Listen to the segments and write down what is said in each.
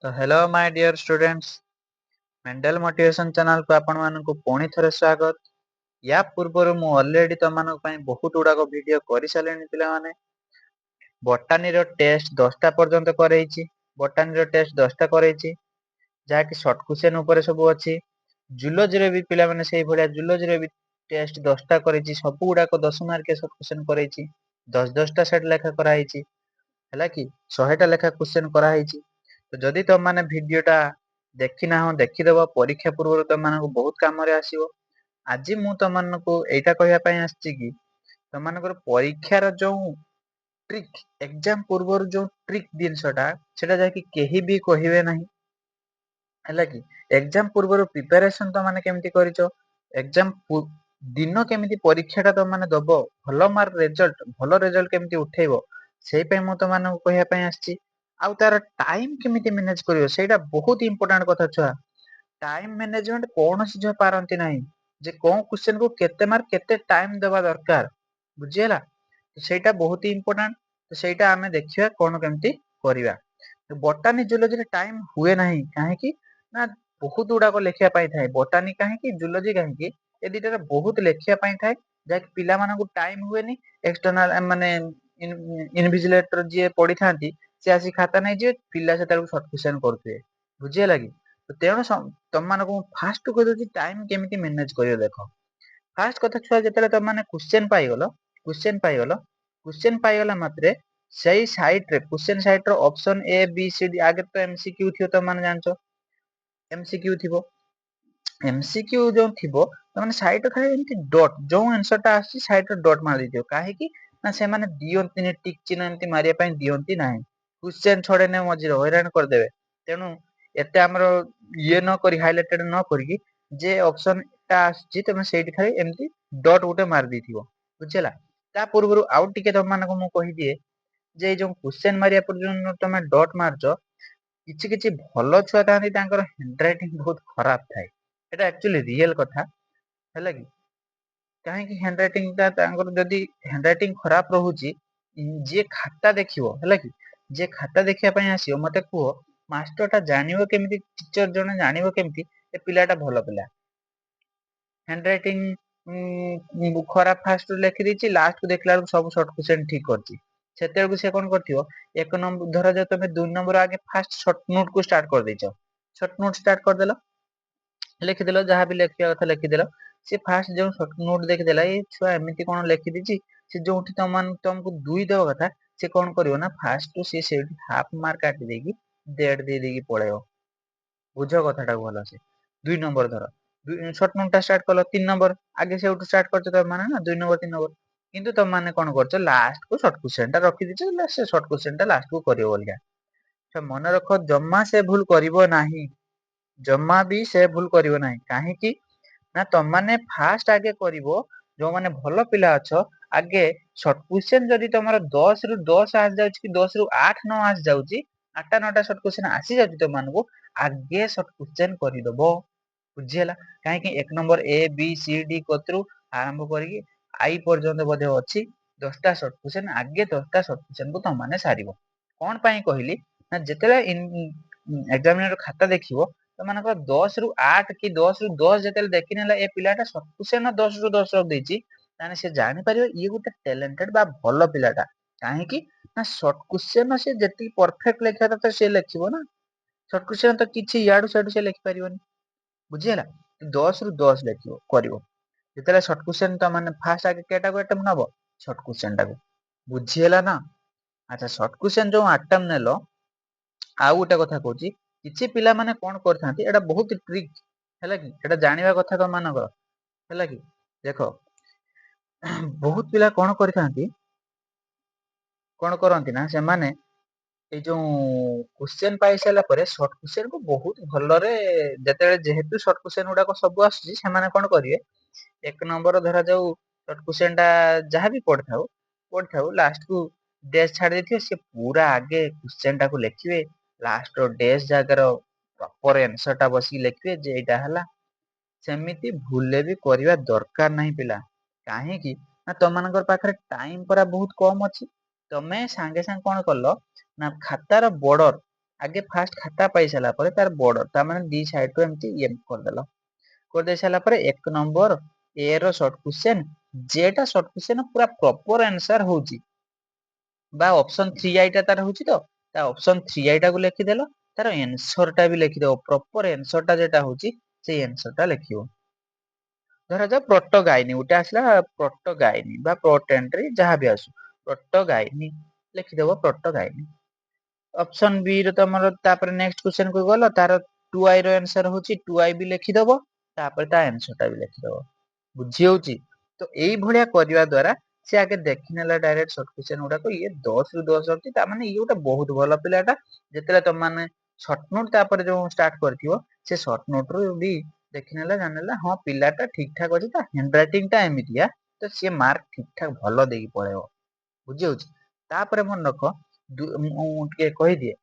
तो hello my dear students, mental motivation channel को आपण मानकु पुणी थरे स्वागत। या पूर्व मु ऑलरेडी तुम मानक पई बहुत गुड़ाक वीडियो कर सारे पिला माने। बोटानी रो टेस्ट 10टा पर्यंत करैछि। बोटानी रो टेस्ट 10टा करैछि जाकि शॉर्ट क्वेश्चन ऊपर सब अछि। जूलॉजी रे भी पिला माने सेही भलिया जूलॉजी रे भी टेस्ट 10टा करैछि। सब गुड़ाक 10 मार्क के शॉर्ट क्वेश्चन करैछि। 10 टा सेट लेखा कराइछि हैला कि 100टा लेखा क्वेश्चन कराइछि। तो जदि तुम माने वीडियोटा देखि ना हो देखिदेव परीक्षा पूर्व तुम मानक बहुत काम रे आसीबो। आज मु तुम मानक एटा कहया पई आछि कि तुम मानकर परीक्षार जो ट्रिक एग्जाम पूर्व जो ट्रिक जिनसटा सेटा जाकि केही भी कहिबे नाही हैला कि एग्जाम पूर्व प्रिपरेशन तो माने केमती करिचो एग्जाम दिन केमती परीक्षाटा तुम माने दबो भलो मार्क रिजल्ट भलो रिजल्ट केमती उठेइबो सेही पे मु तुम मानक कहया पई आछि। आउ तार टाइम केमिति मैनेज करियो सेटा बहुत इंपोर्टेंट कथा छुआ। टाइम मैनेजमेंट कौन सी जो पारंती नाही जे कोन क्वेश्चन को केते मार्क केते टाइम देबा दरकार बुझियला। तो सेटा बहुत ही इंपोर्टेंट। तो सेटा हमें देखिया कोन केमती करिवा। तो बोटानी जूलॉजी रे टाइम हुए नाही काहे कि ना बहुत गुडा को लेखिया पाई थाए। बोटानी काहे कि जूलॉजी काहे कि ए दिटा रे बहुत लेखिया पाई थाए जाकि पिला मानन को टाइम हुए नी। एक्सटर्नल माने इनविजिलेटर जे पढी थांती से आसी खाता नहीं जे पिला से शॉर्ट क्वेश्चन करथुए बुझियला कि। तो तेणु तुम मानक फास्ट कह दउची टाइम केमिति मैनेज करियो देखो। फास्ट कथा छुआ जेतेले तुम माने क्वेश्चन पाइगला मात्रे सही साइट रे क्वेश्चन साइट रो option A B C D आगे तो एमसीक्यू थियो तुम माने जानचो एमसीक्यू थिबो। एमसीक्यू जो थिबो तमाने साइट खाली एमती डॉट जो आंसर टा आसी साइट रे डॉट मार दियो काहे कि ना से माने दियंती टिक चिन्ह एमती मारिया पई दियंती नाही। क्वेश्चन छोड़े ने मजिरो हैरान कर देबे। तेनु एते हमरो ये न करी हाइलाइटेड न करी जे ऑप्शन टा आसी तमे सेठी खाली एमती डॉट उटे मार दिथिबो बुझियला। ता पूर्वरु आउट टिके तुम मानको मु कहि दिए जे जो क्वेश्चन मारिया पर तमे डॉट मारचो किछि किछि भलो छुआ थांती तांकर हैंडराइटिंग बहुत खराब थाए। एटा एक्चुअली रियल कथा हैला कि काहे कि हैंडराइटिंग ता तांकर जदी हैंडराइटिंग खराब रहुची जे खाता देखिवो हैला कि जे खाता देखिया पई आसीओ मते कुओ मास्टर टा जानिबो केमिति टीचर जने जानिबो केमिति ए पिलाटा भलो पिला। हैंडराइटिंग खराब फास्ट लेखि देछि लास्ट को देखला सब शॉर्ट क्वेश्चन ठीक करछि सेते को से कोन करथियो एक नंबर धरा जे तमे 2 नंबर आगे फास्ट शॉर्ट नोट को स्टार्ट कर देछो। शॉर्ट नोट स्टार्ट कर देलो लिखि देलो जहां भी लिखिया कथा लिखि देलो से फास्ट जो शॉर्ट नोट देखि देला ए छुआ एमिति कोन लिखि दिछि से जोठी तुमको 2 देबो कथा से कोन करियो ना फास्ट तो से सेठी हाफ मार्क काटि देगी डेढ़ दे देगी पळेयो बुझो कथाटा भलो से। 2 नंबर धरो शॉर्ट नोट स्टार्ट कलो 3 नंबर आगे से उठ स्टार्ट करछो त माने ना 2 नंबर 3 नंबर किंतु तुम माने कोन करछो लास्ट को शॉर्ट क्वेश्चन टा रखि दिछो से शॉर्ट क्वेश्चन टा लास्ट को करियो बोलिया। तो मन रखो जम्मा से भूल करिवो नाही जम्मा भी से भूल करिवो नाही काहे कि ना तुम माने फास्ट आगे करिवो जो माने भलो पिला अछो आगे शॉर्ट क्वेश्चन जदी तमरो 10 रु 10 आ जाउची कि 10 रु 8 न आ जाउची 8टा 9टा शॉर्ट क्वेश्चन आसी जाउची तो मानकु आगे शॉर्ट क्वेश्चन करि दबो बुझियला। काहे कि एक number A B C D कतरु आरंभ करी आई पर्यंत बधे अछि 10टा शॉर्ट क्वेश्चन आगे 10टा शॉर्ट क्वेश्चन को तुम माने सारिबो। कोन पई कहली ना जेतेले एग्जामिनर खाता देखिवो तो मानकर 10 रु 8 कि 10 रु 10 जेतेले देखि नेला ए पिलाटा शॉर्ट क्वेश्चन 10 रु 10 रख देछि ताने से जानि परियो ये गुटे टैलेंटेड बा भलो पिलाटा काहे कि ना शॉर्ट क्वेश्चन से जेति परफेक्ट लेखा त से लेखिबो ना शॉर्ट क्वेश्चन तो किछि याडू साडू से लेखि परियोनी बुझियला। 10 रु 10 लेखिबो करिवो जेतेले शॉर्ट क्वेश्चन त माने फास्ट आगे केटा को अटेम्प्ट नबो शॉर्ट क्वेश्चन टाको बुझियला ना। अच्छा शॉर्ट क्वेश्चन जो अटेम्प्ट नेलो आउ गोटे कथा कहूची किछि पिला माने कोन करथांती एटा बहुत ट्रिक हैला कि एटा जानिबा कथा तो मानकर हैला कि देखो बहुत पिला कोन करथांती कोन करंती ना से माने ए जो क्वेश्चन पाई साला परे शॉर्ट क्वेश्चन को बहुत भलरे जते जेहेतु शॉर्ट क्वेश्चन गुडा को सब आसी से माने कोन करिवे एक नंबर धरा जाऊ शॉर्ट क्वेश्चन टा जहां भी पढ़थाऊ लास्ट को डैश छाड़ देथियो से पूरा आगे क्वेश्चन टा को लिखिवे लास्ट रो डैश जागर प्रॉपर आंसर टा बसी लिखिवे जे एटा हला सेमिति भूले भी करिवा दरकार नहीं पिला काहे कि ना तमनकर पाखरे टाइम परा बहुत कम अछि तमे सांगे सांग कोन करलो ना खातार बॉर्डर ଆଗେ ଫାଷ୍ଟ ଖାତା ପାଇ ସାରିଲା ପରେ ତାର ବର୍ଡର ତା ମାନେ ଦି ସାଇଡ ରୁ ଏମିତି ଇଏ କରିଦେଲ। କରିଦେଇ ସାରିଲା ପରେ 1 ନମ୍ବର ଏ ର ସର୍ଟ କ୍ୱେଶ୍ଚନ ଯେଟା ସର୍ଟ କ୍ୱେଶ୍ଚନ ପୁରା ପ୍ରପର ଆନ୍ସର ହଉଛି বা ଅପସନ 3i ଟା ତାର ହଉଛି ତ ତା ଅପସନ 3i ଟାକୁ ଲେଖିଦେଲ ତାର ଆନ୍ସର ଟା ବି ଲେଖିଦବ ପ୍ରପର ଆନ୍ସର ଟା ଯେଟା ହଉଛି ସେଇ ଆନ୍ସର ଟା ଲେଖିବ। ଧରାଯାଉ ପ୍ରୋଟୋଗାଇନି ଗୋଟେ ଆସିଲା ପ୍ରୋଟୋଗାଇନି ବା ପ୍ରୋଟେଣ୍ଟ୍ରି ଯାହା ବି ଆସୁ ପ୍ରୋଟୋଗାଇନି ଲେଖିଦବ ପ୍ରୋଟୋଗାଇନି। ଅପସନ ବି ର ତମର ତାପରେ ନେକ୍ସଟ କ୍ୱେଶ୍ଚନ କୁ ଗଲ ତାର 2i ର ଆନ୍ସର ହଉଛି 2i ବି ଲେଖିଦବ ତାପରେ ତା ଆନ୍ସର ଟା ବି ଲେଖିଦବ। ବୁଝି ହଉଛି ତ ଏଇ ଭଳିଆ କରିବା ଦ୍ଵାରା ସେ ଆଗେ ଦେଖିନେଲା ଡାଇରେକ୍ଟ ସର୍ଟ କ୍ୱେଶ୍ଚନ ଗୁଡାକ ଇଏ 10 ରୁ 10 ଅଛି ତା ମାନେ ଇଏ ଗୋଟେ ବହୁତ ଭଲ ପିଲାଟା। ଯେତେବେଳେ ତମ ମାନେ ସର୍ଟ ନୋଟ ତାପରେ ଯୋଉ ଷ୍ଟାର୍ଟ କରିଥିବ ସେ ସର୍ଟ ନୋଟ ରୁ ବି ଦେଖିନେଲା ଜାଣିନେଲା ହଁ ପିଲାଟା ଠିକ ଠାକ ଅଛି ତା ହ୍ୟାଣ୍ଡ ରାଇଟିଂ ଟା ଏମିତିଆ ତ ସିଏ ମାର୍କ ଠିକ ଠାକ ଭଲ ଦେଇକି ପଳେଇବ। ବୁଝି ହଉଛି ତାପରେ ମନେ ରଖ ମୁଁ ଟିକେ କହିଦିଏ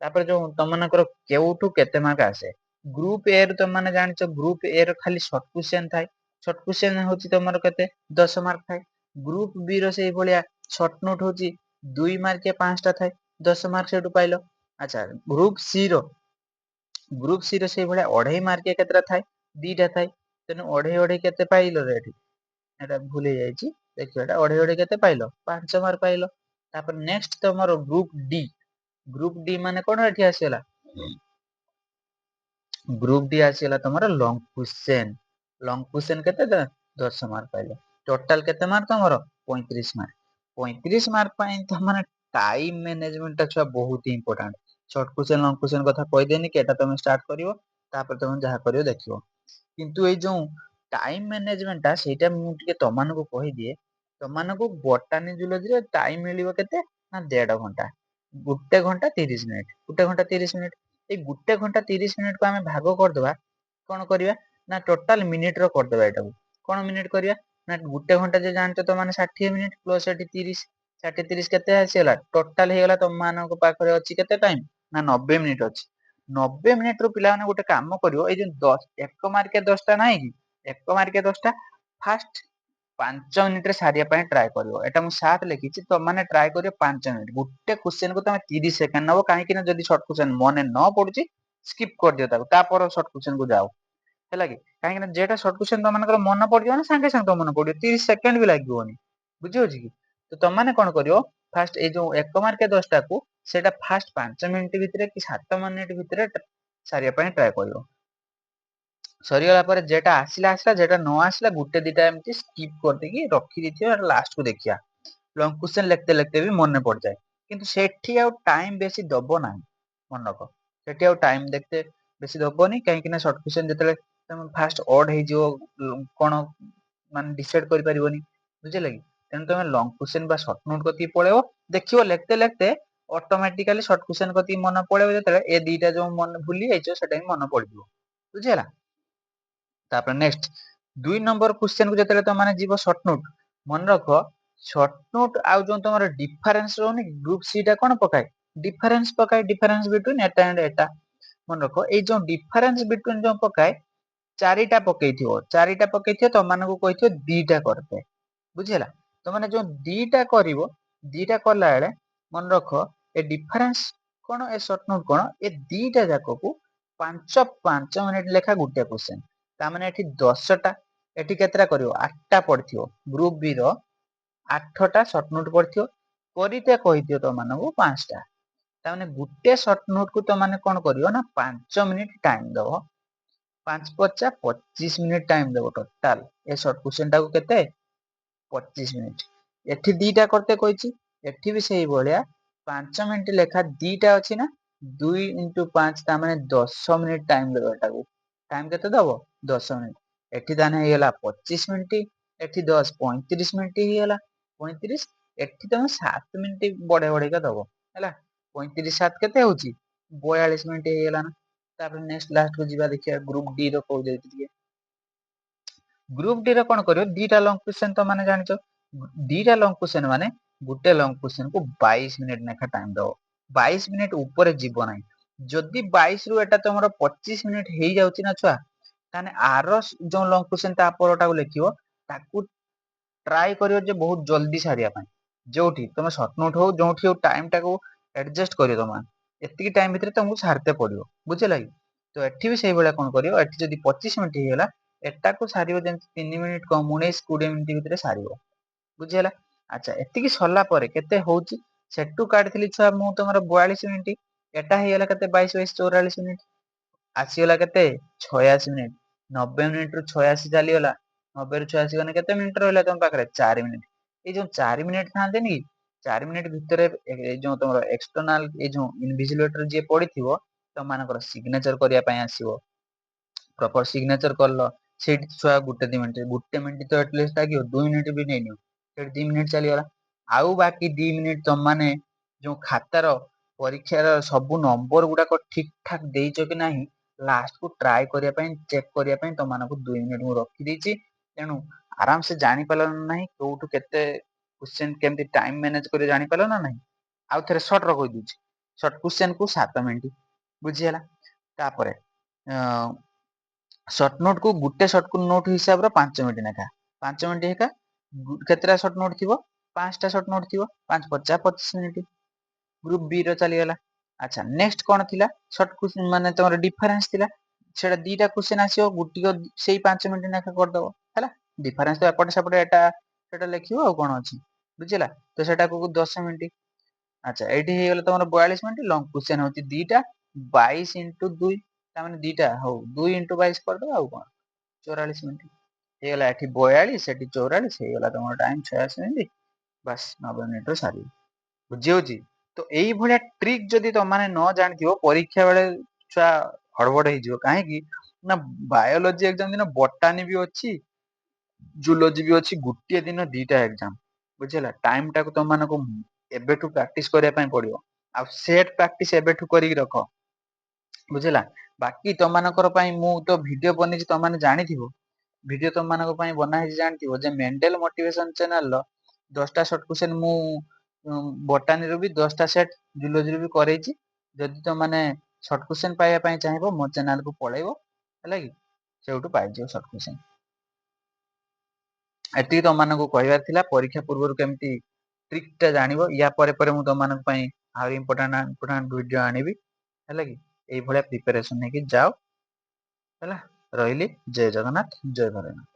ତାପରେ ଯୋଉ ତମମାନଙ୍କର କେଉଠୁ କେତେ ମାର୍କ ଆସେ ଗ୍ରୁପ ଏ ରୁ ତମମାନେ ଜାଣିଛ ଗ୍ରୁପ ଏ ର ଖାଲି ସର୍ଟ କ୍ୱେଶ୍ଚନ ଥାଏ। ସର୍ଟ କ୍ୱେଶ୍ଚନ ହଉଛି ତମର କେତେ 10 ମାର୍କ ଥାଏ। ଗ୍ରୁପ ବି ର ସେଇ ଭଳିଆ ସର୍ଟ ନୋଟ ହଉଛି 2 ମାର୍କିଆ 5ଟା ଥାଏ 10 ମାର୍କ ସେଠୁ ପାଇଲ। ଆଚ୍ଛା ଗ୍ରୁପ ସି ର ସେଇଭଳିଆ 2.5 ମାର୍କିଆ କେତେଟା ଥାଏ 2ଟା ଥାଏ ତେଣୁ 2.5 କେତେ ପାଇଲ ରେ ଏଠି ଏଟା ଭୁଲ ହେଇଯାଇଛି ଦେଖିବ ଏଟା 2.5 କେତେ ପାଇଲ 5 ମାର୍କ ପାଇଲ। ତାପରେ ନେକ୍ସଟ ତମର ଗ୍ରୁପ ଡି ମାନେ କଣ ଏଠି ଆସିଗଲା ଗ୍ରୁପ ଡି ଆସିଗଲା ତମର ଲଙ୍ଗ କ୍ୱେଶ୍ଚନ କେତେ 10 ମାର୍କ ପାଇଲ। ଟୋଟାଲ କେତେ ମାର୍କ ତମର 35 ମାର୍କ। 35 ମାର୍କ ପାଇଁ ତମର ଟାଇମ ମ୍ୟାନେଜମେଣ୍ଟ ଟା ଛୁଆ ବହୁତ important. Short question long question କଥା କହିଦେନି କି ଏଟା ତମେ ଷ୍ଟାର୍ଟ କରିବ ତାପରେ ତମେ ଯାହା କରିବ ଦେଖିବ। କିନ୍ତୁ ଏଇ ଯୋଉ ଟାଇମ ମ୍ୟାନେଜମେଣ୍ଟ ଟା ସେଇଟା ମୁଁ ଟିକେ ତମମାନଙ୍କୁ କହିଦିଏ ତମମାନଙ୍କୁ ବଟାନୀ ଜୁଲୋଜିରେ ଟାଇମ ମିଳିବ କେତେ ନା 1.5 ଘଣ୍ଟା 1 ଘଣ୍ଟା 30 ମିନିଟ 1 ଘଣ୍ଟା 30 ମିନିଟ ଏଇ 1 ଘଣ୍ଟା 30 ମିନିଟ କୁ ଆମେ ଭାଗ କରିଦବା କଣ କରିବା ନା ଟୋଟାଲ ମିନିଟ ର କରିଦବା ଏଟାକୁ କଣ ମିନିଟ କରିବା ନା 1 ଘଣ୍ଟା ଯେ ଜାଣିଛ ତ ମାନେ 60 ମିନିଟ ପ୍ଲସ ଏଠି 30 60 30 କେତେ ଆସିଗଲା ଟୋଟାଲ ହେଇଗଲା ତମ ମାନଙ୍କ ପାଖରେ ଅଛି କେତେ ଟାଇମ ନା 90 ମିନିଟ ଅଛି। 90 ମିନିଟ ରୁ ପିଲାମାନେ ଗୋଟେ କାମ କରିବ ଏଇ ଯୋଉ 1 ମାର୍କିଆ 10ଟା ନାହିଁ କି 1 ମାର୍କିଆ 10ଟା ଫାଷ୍ଟ 5 ମିନିଟରେ ସାରିବା ପାଇଁ ଟ୍ରାଏ କରିବ। ଏଟା ମୁଁ 7 ଲେଖିଛି ତମମାନେ ଟ୍ରାଏ କରିବ 5 ମିନିଟ ଗୋଟେ କ୍ୱେଶ୍ଚନ କୁ ତମେ 30 ସେକେଣ୍ଡ ନବ କାହିଁକି ନା ଯଦି ସର୍ଟ କ୍ୱେଶ୍ଚନ ମନେ ନ ପଡୁଛି ସ୍କିପ କରିଦିଅ ତାକୁ ତାପରେ ସର୍ଟ କ୍ୱେଶ୍ଚନ କୁ ଯାଅ ହେଲା କି କାହିଁକି ନା ଯେଟା ସର୍ଟ କ୍ୱେଶ୍ଚନ ତମମାନଙ୍କର ମନେ ପଡିଯିବ ନା ସାଙ୍ଗେ ସାଙ୍ଗେ ତ ମନେ ପଡିବ 30 ସେକେଣ୍ଡ ବି ଲାଗିବନି। ବୁଝି ହଉଛି କି ତ ତମମାନେ କଣ କରିବ ଫାଷ୍ଟ ଏଇ ଯୋଉ 1 ମାର୍କିଆ 10ଟାକୁ ସେଇଟା ଫାଷ୍ଟ 5 ମିନିଟ ଭିତରେ କି 7 ମିନିଟ ଭିତରେ ସାରିବା ପାଇଁ ଟ୍ରାଏ କରିବ। ସରିଗଲା ପରେ ଯେଟା ଆସିଲା ଯେଟା ନ ଆସିଲା ଗୋଟେ ଦିଟା ଏମିତି ସ୍କିପ କରିଦେଇକି ରଖିଦେଇଥିବ ଲାଷ୍ଟ କୁ ଦେଖିବା। ଲଙ୍ଗ କ୍ୱେଶ୍ଚନ ଲେଖତେ ଲେଖତେ ବି ମନେ ପଡିଯାଏ କିନ୍ତୁ ସେଠି ଆଉ ଟାଇମ ବେଶୀ ଦବ ନାହିଁ ମନେ ରଖ ସେଠି ଆଉ ଟାଇମ ଦେଖତେ ବେଶୀ ଦବନି କାହିଁକି ନା ସର୍ଟ କ୍ୱେଶ୍ଚନ ଯେତେବେଳେ ତମେ ଫାଷ୍ଟ ଅଡ ହେଇଯିବ କଣ ମାନେ ଡିସାଇଡ କରିପାରିବନି ବୁଝିଲା କି ତେଣୁ ତମେ ଲଙ୍ଗ କ୍ୱେଶ୍ଚନ ବା ସର୍ଟ ନୋଟ କତିକି ପଳେଇବ ଦେଖିବ ଲେଖତେ ଲେଖତେ ଅଟୋମେଟିକାଲି ସର୍ଟ କ୍ୱେଶ୍ଚନ କତିକି ମନେ ପଳେଇବ ଯେତେବେଳେ ଏ ଦିଟା ଯୋଉ ମନେ ଭୁଲି ଯାଇଛ ସେଟା ହିଁ ମନେ ପଡିଯିବ ବୁଝିହେଲା। ତାପରେ ନେକ୍ସଟ 2 ନମ୍ବର କ୍ୱେଶ୍ଚନ କୁ ଯେତେବେଳେ ତମମାନେ ଯିବ ସର୍ଟ ନୋଟ ମନେ ରଖ ସର୍ଟ ନୋଟ ଆଉ ଯୋଉ ତମର ଡିଫରେନ୍ସ ରହୁନି ଗ୍ରୁପ ସି ଟା କଣ ପକାଏ ଡିଫରେନ୍ସ ପକାଏ ଡିଫରେନ୍ସ ବିଟୱିନ ଏଟା ଏଣ୍ଡ ଏଟା ମନେ ରଖ ଏଇ ଯୋଉ ଡିଫରେନ୍ସ ବିଟୱିନ ଯୋଉ ପକାଏ ଚାରିଟା ପକେଇଥିବ ତମମାନଙ୍କୁ କହିଥିବ 2ଟା କରିଦେ ବୁଝିହେଲା। ତମାନେ ଯୋଉ 2ଟା କରିବ 2ଟା କଲା ବେଳେ ମନେ ରଖ ଏ ଡିଫରେନ୍ସ କଣ ଏ ସର୍ଟ ନୋଟ କଣ ଏ 2ଟା ଯାକକୁ 5 ମିନିଟ ଲେଖା ଗୋଟେ କ୍ୱେଶ୍ଚନ ତାମାନେ ଏଠି 10ଟା ଏଠି କେତେଟା କରିବ 8ଟା ପଡିଥିବ ଗ୍ରୁପ ବି ର 8ଟା ସର୍ଟ ନୋଟ ପଡିଥିବ କରିତେ କହିଥିବ ତମମାନଙ୍କୁ 5ଟା ତାମାନେ ଗୋଟେ ସର୍ଟ ନୋଟ କୁ ତମାନେ କଣ କରିବ ନା 5 ମିନିଟ ଟାଇମ ଦବ 5 ପଚା 25 ମିନିଟ ଟାଇମ ଦବ ଟୋଟାଲ ଏ ସର୍ଟ କ୍ୱେଶ୍ଚନ ଟାକୁ କେତେ 25 ମିନିଟ ଏଠି 2ଟା କରତେ କହିଛି ଏଠି ବି ସେଇ ଭଳିଆ 5 ମିନିଟ ଲେଖା 2ଟା ଅଛି ନା 2 into 5 ତା ମାନେ 10 ମିନିଟ ଟାଇମ ଦେବ ଏଟାକୁ ଟାଇମ କେତେ ଦବ 10 ମିନିଟ ଏଠି ତାହେଲେ ହେଇଗଲା 25 ମିନିଟ ଏଠି 10 35 ମିନିଟ ହେଇଗଲା 35 ଏଠି ତମେ 7 ମିନିଟ ବଢେଇ ବଢେଇକା ଦବ ହେଲା 35 7 କେତେ ହଉଛି 42 ମିନିଟ ହେଇଗଲା ନା। ତାପରେ ନେକ୍ସଟ ଲାଷ୍ଟ କୁ ଯିବା ଦେଖିବା ଗ୍ରୁପ ଡି ର କହୁ ଦେଇଛି ଟିକେ ଗ୍ରୁପ ଡି ର କଣ କରିବ 2ଟା ଲଙ୍ଗ କ୍ୱେଶ୍ଚନ ତ ମାନେ ଜାଣିଛ 2ଟା ଲଙ୍ଗ କ୍ୱେଶ୍ଚନ ମାନେ ଗୋଟେ ଲଙ୍ଗ କ୍ୱେଶ୍ଚନ କୁ 22 ମିନିଟ ଲେଖା ଟାଇମ ଦବ 22 ମିନିଟ ଉପରେ ଯିବ ନାହିଁ ଯଦି 22 ରୁ ଏଟା ତମର 25 ମିନିଟ ହେଇଯାଉଛି ନା ଛୁଆ ତାହେଲେ ଆର ଯୋଉ ଲଙ୍ଗ କ୍ୱେଶ୍ଚନ ତା ପରଟାକୁ ଲେଖିବ ତାକୁ ଟ୍ରାଏ କରିବ ଯେ ବହୁତ ଜଲଦି ସାରିବା ପାଇଁ ଯୋଉଠି ତମେ ସର୍ଟ ନୋଟ ହଉ ଯୋଉଠି ହଉ ଟାଇମ ଟାକୁ ଆଡଜଷ୍ଟ କରିବ ତମେ ଏତିକି ଟାଇମ ଭିତରେ ତମକୁ ସାରତେ ପଡିବ, ବୁଝିଲା କି? ତ ଏଠି ବି ସେଇଭଳିଆ କଣ କରିବ, ଏଠି ଯଦି 25 ମିନିଟ୍ ହେଇଗଲା ଏଟାକୁ ସାରିବ ଯେମିତି 3 ମିନିଟ୍ କମ 19-20 ମିନିଟ୍ ଭିତରେ ସାରିବ, ବୁଝିହେଲା? ଆଚ୍ଛା, ଏତିକି ସରିଲା ପରେ କେତେ ହଉଛି, ସେଠୁ କାଢିଥିଲି ଛୁଆ ମୁଁ ତମର 42 ମିନିଟ୍, ଏଟା ହେଇଗଲା କେତେ 22 44 ମିନିଟ୍, ଆସିଗଲା କେତେ 86 ମିନିଟ୍। 90 ମିନିଟ୍ ରୁ 86 ଚାଲିଗଲା, 90 ରୁ 86 ଗଲେ କେତେ ମିନିଟ୍ ରହିଲା ତମ ପାଖରେ 4 ମିନିଟ୍। ଏଇ ଯୋଉ 4 ମିନିଟ୍ ଥାନ୍ତେନି କି, 4 ମିନିଟ୍ ଭିତରେ ଏଇ ଯୋଉ ତମର ଏକ୍ସଟର୍ନାଲ ଏଇ ଯୋଉ ଇନଭିଜିଲେଟର ଯିଏ ପଡିଥିବ ତମମାନଙ୍କର ସିଗ୍ନେଚର କରିବା ପାଇଁ ଆସିବ, ପ୍ରପର ସିଗ୍ନେଚର କଲ, ସେଇଠି ଛୁଆ ଗୋଟେ ମିନିଟ୍ ତ ଆଟଲିଷ୍ଟ ଲାଗିବ, 2 ମିନିଟ୍ ବି ନେଇନିଅ, ସେଠି 2 ମିନିଟ୍ ଚାଲିଗଲା। ଆଉ ବାକି 2 ମିନିଟ୍ ତମମାନେ ଯୋଉ ଖାତାର ପରୀକ୍ଷାର ସବୁ ନମ୍ବର ଗୁଡାକ ଠିକ ଠାକ ଦେଇଛ କି ନାହିଁ ଲାଷ୍ଟ କୁ ଟ୍ରାଏ କରିବା ପାଇଁ, ଚେକ୍ କରିବା ପାଇଁ ତମମାନଙ୍କୁ 2 ମିନିଟ୍ ମୁଁ ରଖିଦେଇଛି। ତେଣୁ ଆରାମ ସେ ଜାଣିପାରିଲ ନା ନାହିଁ କୋଉଠୁ କେତେ କ୍ୱେଶ୍ଚନ କେମିତି ଟାଇମ ମ୍ୟାନେଜ କରି ଜାଣିପାରିଲ ନା ନାହିଁ। ଆଉ ଥରେ ସର୍ଟ ର କହିଦଉଛି, ସର୍ଟ କ୍ୱେଶ୍ଚନ କୁ 7 ମିନିଟ୍, ବୁଝିହେଲା? ତାପରେ ସର୍ଟ ନୋଟ କୁ ଗୋଟେ ସର୍ଟ ନୋଟ ହିସାବର 5 ମିନିଟ୍ ଲେଖା, 5 ମିନିଟ୍ ଏକା କେତେଟା ସର୍ଟ ନୋଟ ଥିବ, 5ଟା ସର୍ଟ ନୋଟ ଥିବ, 5 50 25 ମିନିଟ୍। ଗ୍ରୁପ ବି ର ଚାଲିଗଲା। ଆଚ୍ଛା, ନେକ୍ସଟ କଣ ଥିଲା, ସର୍ଟ ମାନେ ତମର ଡିଫରେନ୍ସ ଥିଲା, ସେଟା ଦିଟା କ୍ୱେଶ୍ଚନ ଆସିବ, ଗୋଟିକ ସେଇ 5 ମିନିଟ୍ ଲେଖା କରିଦବ ହେଲା। ଡିଫରେନ୍ସ ତ ଏପଟେ ସେପଟେ ଏଟା ସେଟା ଲେଖିବ ଆଉ କଣ ଅଛି, ବୁଝିଲା? ତ ସେଟାକୁ 10 ମିନିଟ୍। ଆଚ୍ଛା, ଏଇଠି ହେଇଗଲା ତମର 42 ମିନିଟ୍, ଲଙ୍ଗ କ୍ୱେଶ୍ଚନ ହଉଛି ଦିଟା, 22 ଇଣ୍ଟୁ 2, ତାମାନେ ଦିଟା ହଉ 2 ଇଣ୍ଟୁ 22 କରିଦବା ଆଉ କଣ, 44 ମିନିଟ୍ ହେଇଗଲା। ଏଠି 42 ସେଠି 44 ହେଇଗଲା ତମର ଟାଇମ 86 ମିନିଟ୍, ବାସ୍ 90 ମିନିଟ୍ ରେ ସାରିବ, ବୁଝି ହଉଛି? ତ ଏଇଭଳିଆ ଟ୍ରିକ୍ ଯଦି ତମମାନେ ନ ଜାଣିଥିବ ପରୀକ୍ଷା ବେଳେ ଛୁଆ ହଡବଡ ହେଇଯିବ, କାହିଁକି ନା ବାୟୋଲୋଜି ଏକ୍ଜାମ ଦିନ ବଟାନି ବି ଅଛି, ଜୁଲୋଜି ବି ଅଛି, ଗୋଟିଏ ଦିନ ଦିଟା ଏକ୍ଜାମ, ବୁଝିହେଲା? ଟାଇମ ଟାକୁ ତମମାନଙ୍କୁ ଏବେଠୁ ପ୍ରାକ୍ଟିସ କରିବା ପାଇଁ ପଡିବ, ଆଉ ସେଟ ପ୍ରାକ୍ଟିସ ଏବେଠୁ କରିକି ରଖ, ବୁଝିଲା? ବାକି ତମମାନଙ୍କର ପାଇଁ ମୁଁ ତ ଭିଡିଓ ବନେଇଛି, ତମମାନେ ଜାଣିଥିବ ଭିଡିଓ ତମମାନଙ୍କ ପାଇଁ ବନା ହେଇଛି, ଜାଣିଥିବ ଯେ ମେଣ୍ଡେଲ ମୋଟିଭେସନ ଚ୍ୟାନେଲର 10ଟା ସର୍ଟ କ୍ୱେଶ୍ଚନ ମୁଁ ବଟାନୀରୁ ବି 10ଟା ସେଟ, ଜୁଲୋଜିରୁ ବି କରେଇଛି। ଯଦି ତମମାନେ ସର୍ଟ କ୍ୱେଶ୍ଚନ ପାଇବା ପାଇଁ ଚାହିଁବ ମୋ ଚ୍ୟାନେଲକୁ ପଳେଇବ, ହେଲା କି? ସେଇଠୁ ପାଇଯିବ ସର୍ଟ କ୍ୱେଶ୍ଚନ। ଏତିକି ତମମାନଙ୍କୁ କହିବାର ଥିଲା, ପରୀକ୍ଷା ପୂର୍ବରୁ କେମିତି ଟ୍ରିକ୍ ଟା ଜାଣିବ। ୟା ପରେ ପରେ ମୁଁ ତମମାନଙ୍କ ପାଇଁ ଆହୁରି ଇମ୍ପୋର୍ଟାଣ୍ଟ ଭିଡିଓ ଆଣିବି, ହେଲା କି? ଏଇଭଳିଆ ପ୍ରିପାରେସନ ନେଇକି ଯାଅ, ହେଲା? ରହିଲି, ଜୟ ଜଗନ୍ନାଥ, ଜୟ ଭୋଲେନାଥ।